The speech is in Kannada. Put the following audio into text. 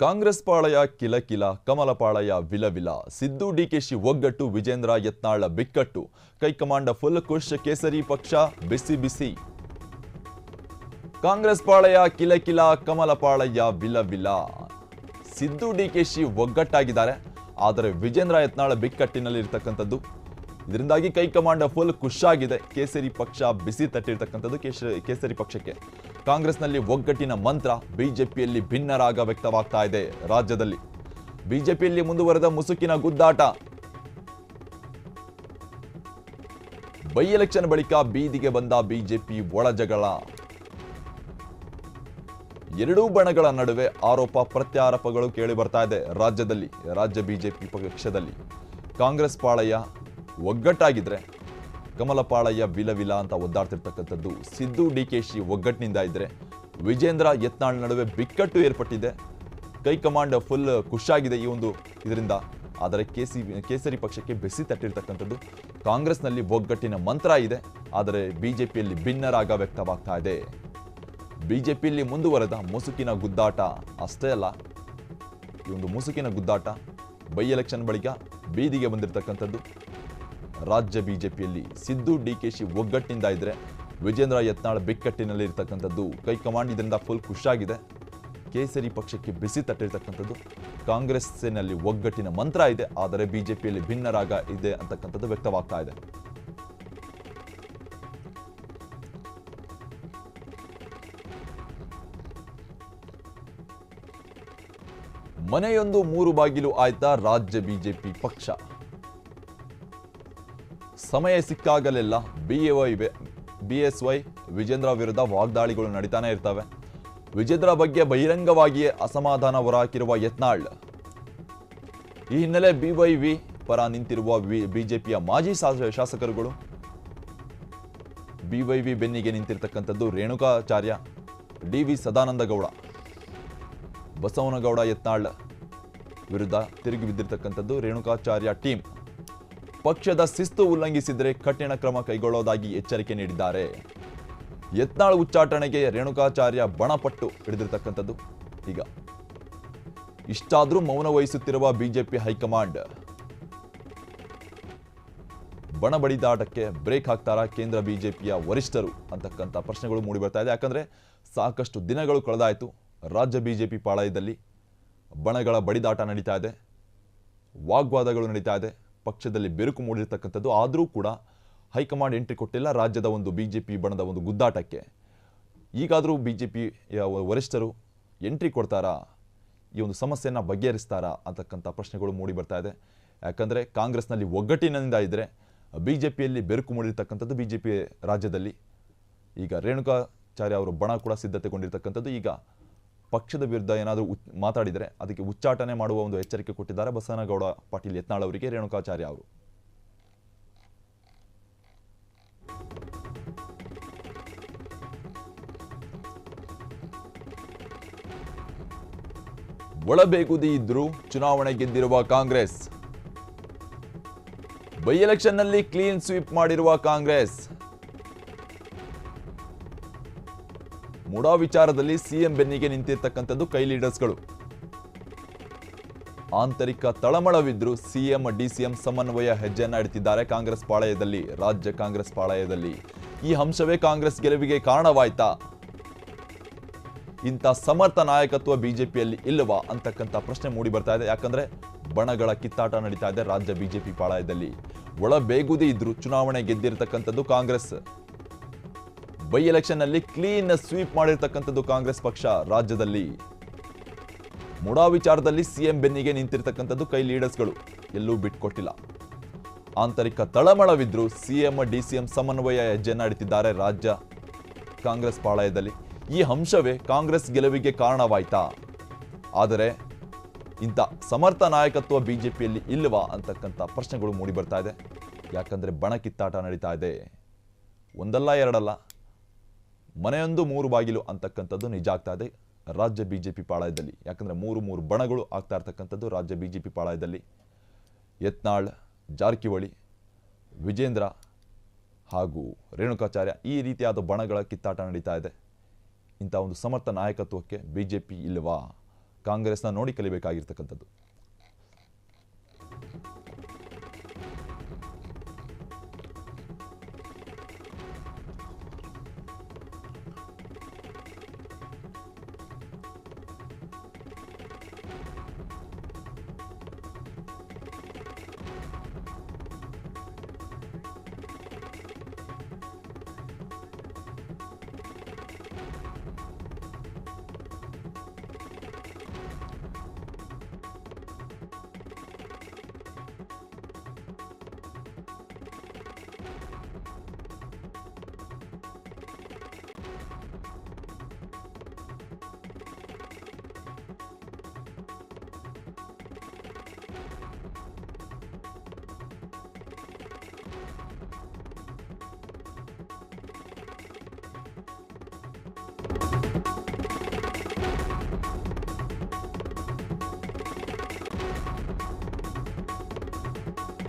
ಕಾಂಗ್ರೆಸ್ ಪಾಳಯ ಕಿಲಕಿಲ, ಕಮಲ ಪಾಳಯ ವಿಲವಿಲ, ಸಿದ್ದು ಡಿಕೆಶಿ ಒಗ್ಗಟ್ಟು, ವಿಜೇಂದ್ರ ಯತ್ನಾಳ ಬಿಕ್ಕಟ್ಟು, ಕೈಕಮಾಂಡ ಫುಲ್ ಖುಷ್, ಕೇಸರಿ ಪಕ್ಷ ಬಿಸಿ ಬಿಸಿ. ಕಾಂಗ್ರೆಸ್ ಪಾಳಯ ಕಿಲಕಿಲ, ಕಮಲ ಪಾಳಯ ವಿಲವಿಲ, ಸಿದ್ದು ಡಿಕೆಶಿ ಒಗ್ಗಟ್ಟಾಗಿದ್ದಾರೆ. ಆದರೆ ವಿಜೇಂದ್ರ ಯತ್ನಾಳ ಬಿಕ್ಕಟ್ಟಿನಲ್ಲಿ ಇರತಕ್ಕಂಥದ್ದು. ಇದರಿಂದಾಗಿ ಕೈಕಮಾಂಡ ಫುಲ್ ಖುಷಾಗಿದೆ. ಕೇಸರಿ ಪಕ್ಷ ಬಿಸಿ ತಟ್ಟಿರ್ತಕ್ಕಂಥದ್ದು. ಕೇಸರಿ ಪಕ್ಷಕ್ಕೆ ಕಾಂಗ್ರೆಸ್ನಲ್ಲಿ ಒಗ್ಗಟ್ಟಿನ ಮಂತ್ರ, ಬಿಜೆಪಿಯಲ್ಲಿ ಭಿನ್ನರಾಗ ವ್ಯಕ್ತವಾಗ್ತಾ ಇದೆ. ರಾಜ್ಯದಲ್ಲಿ ಬಿಜೆಪಿಯಲ್ಲಿ ಮುಂದುವರೆದ ಮುಸುಕಿನ ಗುದ್ದಾಟ. ಬೈ ಎಲೆಕ್ಷನ್ ಬಳಿಕ ಬೀದಿಗೆ ಬಂದ ಬಿಜೆಪಿ ಒಳಜಗಳ. ಎರಡೂ ಬಣಗಳ ನಡುವೆ ಆರೋಪ ಪ್ರತ್ಯಾರೋಪಗಳು ಕೇಳಿ ಬರ್ತಾ ಇದೆ. ರಾಜ್ಯ ಬಿಜೆಪಿ ಪಕ್ಷದಲ್ಲಿ ಕಾಂಗ್ರೆಸ್ ಪಾಳಯ ಒಗ್ಗಟ್ಟಾಗಿದ್ರೆ ಕಮಲ ಪಾಳಯ ವಿಲವಿಲ ಅಂತ ಒದ್ದಾಡ್ತಿರ್ತಕ್ಕಂಥದ್ದು. ಸಿದ್ದು ಡಿಕೆಶಿ ಒಗ್ಗಟ್ಟಿನಿಂದ ಇದ್ರೆ ವಿಜೇಂದ್ರ ಯತ್ನಾಳ್ ನಡುವೆ ಬಿಕ್ಕಟ್ಟು ಏರ್ಪಟ್ಟಿದೆ. ಕೈಕಮಾಂಡ್ ಫುಲ್ ಖುಷಾಗಿದೆ ಇದರಿಂದ. ಆದರೆ ಕೇಸರಿ ಪಕ್ಷಕ್ಕೆ ಬೆಸಿ ತಟ್ಟಿರ್ತಕ್ಕಂಥದ್ದು. ಕಾಂಗ್ರೆಸ್ನಲ್ಲಿ ಒಗ್ಗಟ್ಟಿನ ಮಂತ್ರ ಇದೆ, ಆದರೆ ಬಿಜೆಪಿಯಲ್ಲಿ ಭಿನ್ನರಾಗ ವ್ಯಕ್ತವಾಗ್ತಾ ಇದೆ. ಬಿಜೆಪಿಯಲ್ಲಿ ಮುಂದುವರೆದ ಮುಸುಕಿನ ಗುದ್ದಾಟ ಅಷ್ಟೇ ಅಲ್ಲ, ಈ ಮುಸುಕಿನ ಗುದ್ದಾಟ ಬೈ ಎಲೆಕ್ಷನ್ ಬಳಿಕ ಬೀದಿಗೆ ಬಂದಿರತಕ್ಕಂಥದ್ದು. ರಾಜ್ಯ ಬಿಜೆಪಿಯಲ್ಲಿ ಸಿದ್ದು ಡಿಕೆಶಿ ಒಗ್ಗಟ್ಟಿನಿಂದ ಇದ್ರೆ ವಿಜೇಂದ್ರ ಯತ್ನಾಳ್ ಬಿಕ್ಕಟ್ಟಿನಲ್ಲಿ ಇರತಕ್ಕಂಥದ್ದು. ಕೈಕಮಾಂಡ್ ಇದರಿಂದ ಫುಲ್ ಖುಷಾಗಿದೆ. ಕೇಸರಿ ಪಕ್ಷಕ್ಕೆ ಬಿಸಿ ತಟ್ಟಿರ್ತಕ್ಕಂಥದ್ದು. ಕಾಂಗ್ರೆಸ್ಸಿನಲ್ಲಿ ಒಗ್ಗಟ್ಟಿನ ಮಂತ್ರ ಇದೆ, ಆದರೆ ಬಿಜೆಪಿಯಲ್ಲಿ ಭಿನ್ನರಾಗ ಇದೆ ಅಂತಕ್ಕಂಥದ್ದು ವ್ಯಕ್ತವಾಗ್ತಾ ಇದೆ. ಮನೆಯೊಂದು ಮೂರು ಬಾಗಿಲು ಆಯ್ತಾ ರಾಜ್ಯ ಬಿಜೆಪಿ ಪಕ್ಷ. ಸಮಯ ಸಿಕ್ಕಾಗಲೆಲ್ಲ ಬಿಎಸ್ವೈ ವಿಜೇಂದ್ರ ವಿರುದ್ಧ ವಾಗ್ದಾಳಿಗಳು ನಡೀತಾನೆ ಇರ್ತವೆ. ವಿಜೇಂದ್ರ ಬಗ್ಗೆ ಬಹಿರಂಗವಾಗಿಯೇ ಅಸಮಾಧಾನ ಹೊರಹಾಕಿರುವ ಯತ್ನಾಳ್. ಈ ಹಿನ್ನೆಲೆ ಬಿವೈವಿ ಪರ ನಿಂತಿರುವ ಬಿಜೆಪಿಯ ಮಾಜಿ ಶಾಸಕರುಗಳು, ಬಿವೈವಿ ಬೆನ್ನಿಗೆ ನಿಂತಿರ್ತಕ್ಕಂಥದ್ದು ರೇಣುಕಾಚಾರ್ಯ, ಡಿ.ವಿ. ಸದಾನಂದಗೌಡ, ಬಸವನಗೌಡ ಯತ್ನಾಳ್ ವಿರುದ್ಧ ತಿರುಗಿ ಬಿದ್ದಿರ್ತಕ್ಕಂಥದ್ದು ರೇಣುಕಾಚಾರ್ಯ ಟೀಮ್. ಪಕ್ಷದ ಶಿಸ್ತು ಉಲ್ಲಂಘಿಸಿದರೆ ಕಠಿಣ ಕ್ರಮ ಕೈಗೊಳ್ಳೋದಾಗಿ ಎಚ್ಚರಿಕೆ ನೀಡಿದ್ದಾರೆ. ಯತ್ನಾಳ್ ಉಚ್ಚಾಟನೆಗೆ ರೇಣುಕಾಚಾರ್ಯ ಬಣಪಟ್ಟು ಹಿಡಿದಿರ್ತಕ್ಕಂಥದ್ದು. ಈಗ ಇಷ್ಟಾದ್ರೂ ಮೌನ ವಹಿಸುತ್ತಿರುವ ಬಿಜೆಪಿ ಹೈಕಮಾಂಡ್ ಬಣ ಬಡಿದಾಟಕ್ಕೆ ಬ್ರೇಕ್ ಹಾಕ್ತಾರಾ ಕೇಂದ್ರ ಬಿಜೆಪಿಯ ವರಿಷ್ಠರು ಅಂತಕ್ಕಂಥ ಪ್ರಶ್ನೆಗಳು ಮೂಡಿ ಬರ್ತಾ ಇದೆ. ಯಾಕಂದ್ರೆ ಸಾಕಷ್ಟು ದಿನಗಳು ಕಳೆದಾಯಿತು. ರಾಜ್ಯ ಬಿಜೆಪಿ ಪಾಳಯದಲ್ಲಿ ಬಣಗಳ ಬಡಿದಾಟ ನಡೀತಾ ಇದೆ, ವಾಗ್ವಾದಗಳು ನಡೀತಾ ಇದೆ, ಪಕ್ಷದಲ್ಲಿ ಬೆರುಕು ಮೂಡಿರ್ತಕ್ಕಂಥದ್ದು. ಆದರೂ ಕೂಡ ಹೈಕಮಾಂಡ್ ಎಂಟ್ರಿ ಕೊಟ್ಟಿಲ್ಲ ರಾಜ್ಯದ ಬಿಜೆಪಿ ಬಣದ ಗುದ್ದಾಟಕ್ಕೆ. ಈಗಾದರೂ ಬಿಜೆಪಿಯ ವರಿಷ್ಠರು ಎಂಟ್ರಿ ಕೊಡ್ತಾರಾ, ಈ ಸಮಸ್ಯೆಯನ್ನು ಬಗೆಹರಿಸ್ತಾರಾ ಅಂತಕ್ಕಂಥ ಪ್ರಶ್ನೆಗಳು ಮೂಡಿ ಬರ್ತಾ ಇದೆ. ಯಾಕಂದರೆ ಕಾಂಗ್ರೆಸ್ನಲ್ಲಿ ಒಗ್ಗಟ್ಟಿನಿಂದ ಇದ್ದರೆ ಬಿಜೆಪಿಯಲ್ಲಿ ಬೆರುಕು ಮೂಡಿರ್ತಕ್ಕಂಥದ್ದು. ಬಿಜೆಪಿ ರಾಜ್ಯದಲ್ಲಿ ಈಗ ರೇಣುಕಾಚಾರ್ಯ ಅವರು ಬಣ ಕೂಡ ಸಿದ್ಧತೆಗೊಂಡಿರ್ತಕ್ಕಂಥದ್ದು. ಈಗ ಪಕ್ಷದ ವಿರುದ್ಧ ಏನಾದರೂ ಮಾತಾಡಿದರೆ ಅದಕ್ಕೆ ಉಚ್ಚಾಟನೆ ಮಾಡುವ ಎಚ್ಚರಿಕೆ ಕೊಟ್ಟಿದ್ದಾರೆ ಬಸವನಗೌಡ ಪಾಟೀಲ್ ಯತ್ನಾಳ್ ಅವರಿಗೆ ರೇಣುಕಾಚಾರ್ಯ ಅವರು. ಒಳಬೇಗುದಿ ಇದ್ರೂ ಚುನಾವಣೆ ಗೆದ್ದಿರುವ ಕಾಂಗ್ರೆಸ್. ಬೈ ಎಲೆಕ್ಷನ್ನಲ್ಲಿ ಕ್ಲೀನ್ ಸ್ವೀಪ್ ಮಾಡಿರುವ ಕಾಂಗ್ರೆಸ್. ಮುಡಾ ವಿಚಾರದಲ್ಲಿ ಸಿಎಂ ಬೆನ್ನಿಗೆ ನಿಂತಿರ್ತಕ್ಕಂಥದ್ದು ಕೈ ಲೀಡರ್ಸ್ಗಳು. ಆಂತರಿಕ ತಳಮಳವಿದ್ರು ಸಿಎಂ ಡಿಸಿಎಂ ಸಮನ್ವಯ ಹೆಜ್ಜೆಯನ್ನ ಇಡ್ತಿದ್ದಾರೆ ಕಾಂಗ್ರೆಸ್ ಪಾಳಯದಲ್ಲಿ, ರಾಜ್ಯ ಕಾಂಗ್ರೆಸ್ ಪಾಳಯದಲ್ಲಿ. ಈ ಅಂಶವೇ ಕಾಂಗ್ರೆಸ್ ಗೆಲುವಿಗೆ ಕಾರಣವಾಯ್ತಾ? ಇಂಥ ಸಮರ್ಥ ನಾಯಕತ್ವ ಬಿಜೆಪಿಯಲ್ಲಿ ಇಲ್ಲವಾ ಅಂತಕ್ಕಂಥ ಪ್ರಶ್ನೆ ಮೂಡಿ ಬರ್ತಾ ಇದೆ. ಯಾಕಂದ್ರೆ ಬಣಗಳ ಕಿತ್ತಾಟ ನಡೀತಾ ಇದೆ ರಾಜ್ಯ ಬಿಜೆಪಿ ಪಾಳಯದಲ್ಲಿ. ಒಳ ಬೇಗುದಿ ಇದ್ರು ಚುನಾವಣೆ ಗೆದ್ದಿರತಕ್ಕಂಥದ್ದು ಕಾಂಗ್ರೆಸ್. ಬೈ ಎಲೆಕ್ಷನ್ ನಲ್ಲಿ ಕ್ಲೀನ್ ಸ್ವೀಪ್ ಮಾಡಿರ್ತಕ್ಕಂಥದ್ದು ಕಾಂಗ್ರೆಸ್ ಪಕ್ಷ ರಾಜ್ಯದಲ್ಲಿ. ಮುಡಾ ವಿಚಾರದಲ್ಲಿ ಸಿಎಂ ಬೆನ್ನಿಗೆ ನಿಂತಿರ್ತಕ್ಕಂಥದ್ದು ಕೈ ಲೀಡರ್ಸ್ಗಳು, ಎಲ್ಲೂ ಬಿಟ್ಕೊಟ್ಟಿಲ್ಲ. ಆಂತರಿಕ ತಳಮಳವಿದ್ರು ಸಿಎಂ ಡಿಸಿಎಂ ಸಮನ್ವಯ ಹೆಜ್ಜೆಯನ್ನ ಇಡ್ತಿದ್ದಾರೆ ರಾಜ್ಯ ಕಾಂಗ್ರೆಸ್ ಪಾಳಯದಲ್ಲಿ. ಈ ಅಂಶವೇ ಕಾಂಗ್ರೆಸ್ ಗೆಲುವಿಗೆ ಕಾರಣವಾಯ್ತಾ? ಆದರೆ ಇಂಥ ಸಮರ್ಥ ನಾಯಕತ್ವ ಬಿಜೆಪಿಯಲ್ಲಿ ಇಲ್ಲವಾ ಅಂತಕ್ಕಂಥ ಪ್ರಶ್ನೆಗಳು ಮೂಡಿ ಬರ್ತಾ ಇದೆ. ಯಾಕಂದ್ರೆ ಬಣ ಕಿತ್ತಾಟ ನಡೀತಾ ಇದೆ. ಒಂದಲ್ಲ ಎರಡಲ್ಲ, ಮನೆಯೊಂದು ಮೂರು ಬಾಗಿಲು ಅಂತಕ್ಕಂಥದ್ದು ನಿಜ ಆಗ್ತಾ ಇದೆ ರಾಜ್ಯ ಬಿಜೆಪಿ ಪಾಳಯದಲ್ಲಿ. ಯಾಕಂದ್ರೆ ಮೂರು ಬಣಗಳು ಆಗ್ತಾ ಇರ್ತಕ್ಕಂಥದ್ದು ರಾಜ್ಯ ಬಿಜೆಪಿ ಪಾಳಯದಲ್ಲಿ. ಯತ್ನಾಳ್, ಜಾರಕಿಹೊಳಿ, ವಿಜೇಂದ್ರ ಹಾಗೂ ರೇಣುಕಾಚಾರ್ಯ, ಈ ರೀತಿಯಾದ ಬಣಗಳ ಕಿತ್ತಾಟ ನಡೀತಾ ಇದೆ. ಇಂಥ ಸಮರ್ಥ ನಾಯಕತ್ವಕ್ಕೆ ಬಿಜೆಪಿ ಇಲ್ಲವಾ? ಕಾಂಗ್ರೆಸ್ನ ನೋಡಿ ಕಲಿಬೇಕಾಗಿರ್ತಕ್ಕಂಥದ್ದು.